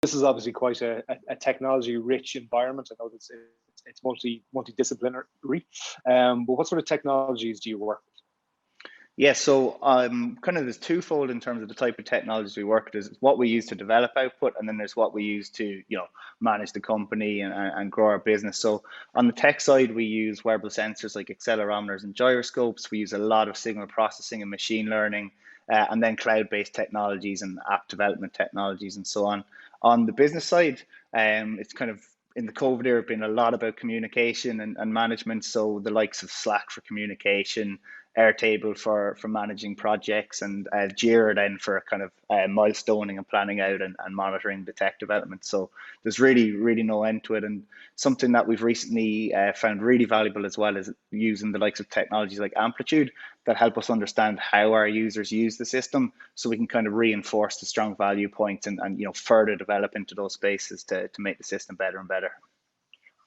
this is obviously quite a technology-rich environment. I know it's multidisciplinary. But what sort of technologies do you work with? Yeah, so kind of there's twofold in terms of the type of technologies we work with. There's what we use to develop output, and then there's what we use to, manage the company and grow our business. So on the tech side, we use wearable sensors like accelerometers and gyroscopes. We use a lot of signal processing and machine learning, and then cloud-based technologies and app development technologies and so on. On the business side, it's kind of in the COVID era been a lot about communication and management. So the likes of Slack for communication, Airtable for managing projects, and Jira then for kind of milestoning and planning out and monitoring the tech development. So there's really no end to it. And something that we've recently found really valuable as well is using the likes of technologies like Amplitude that help us understand how our users use the system, so we can kind of reinforce the strong value points and further develop into those spaces to make the system better and better.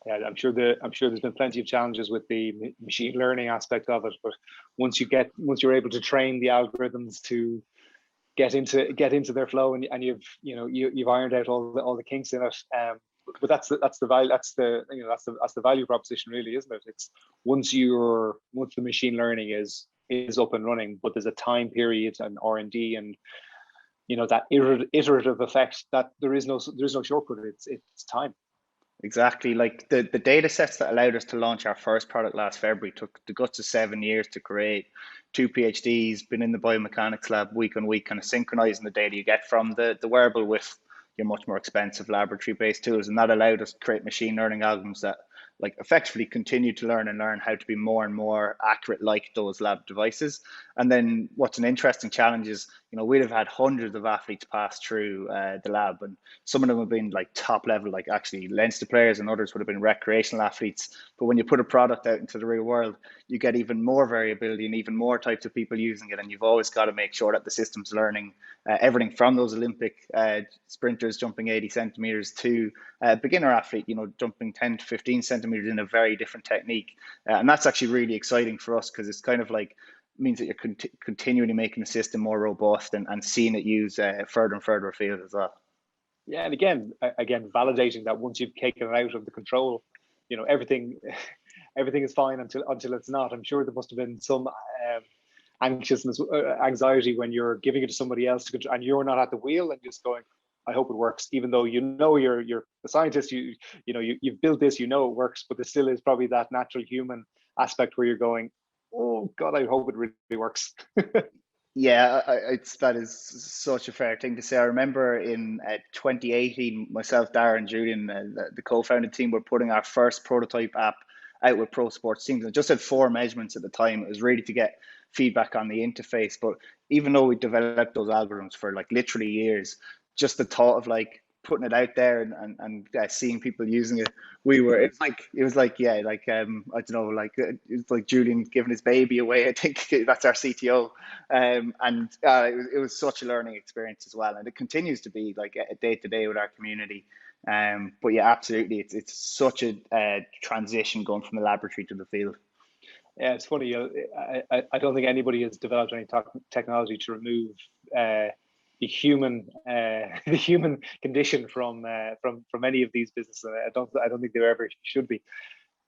Yeah, I'm sure there's been plenty of challenges with the machine learning aspect of it, but once you're able to train the algorithms to get into their flow, and you've ironed out all the kinks in it. But that's the value. That's the value proposition, really, isn't it? It's once the machine learning is up and running, but there's a time period and R&D and that iterative effect, that there is no shortcut. It's time. Exactly. Like the data sets that allowed us to launch our first product last February took the guts of 7 years to create. 2 PhDs, been in the biomechanics lab week on week, kind of synchronizing the data you get from the wearable with your much more expensive laboratory based tools. And that allowed us to create machine learning algorithms that effectively continue to learn how to be more and more accurate like those lab devices. And then what's an interesting challenge is, we'd have had hundreds of athletes pass through the lab, and some of them have been top level, actually Leinster players, and others would have been recreational athletes. But when you put a product out into the real world, you get even more variability and even more types of people using it. And you've always got to make sure that the system's learning everything from those Olympic sprinters jumping 80 centimeters to a beginner athlete, jumping 10 to 15 centimeters in a very different technique. And that's actually really exciting for us, because it's kind of means that you're continually making the system more robust and seeing it use further and further afield as well. Yeah, and again, validating that once you've taken it out of the control, everything is fine until it's not. I'm sure there must have been some anxiety when you're giving it to somebody else to control, and you're not at the wheel and just going, I hope it works, even though you're a scientist, you've built this, it works, but there still is probably that natural human aspect where you're going, oh God, I hope it really works. Yeah, that is such a fair thing to say. I remember in 2018, myself, Darren, Julian, the co-founded team, were putting our first prototype app out with pro sports teams, and just had 4 measurements at the time. It was really to get feedback on the interface. But even though we developed those algorithms for literally years, just the thought of putting it out there and seeing people using it, it's like Julian giving his baby away. I think that's our CTO, and it was such a learning experience as well, and it continues to be a day to day with our community. But yeah, absolutely, it's such a transition going from the laboratory to the field. Yeah, it's funny. I don't think anybody has developed any technology to remove the human condition from any of these businesses. I don't think there ever should be.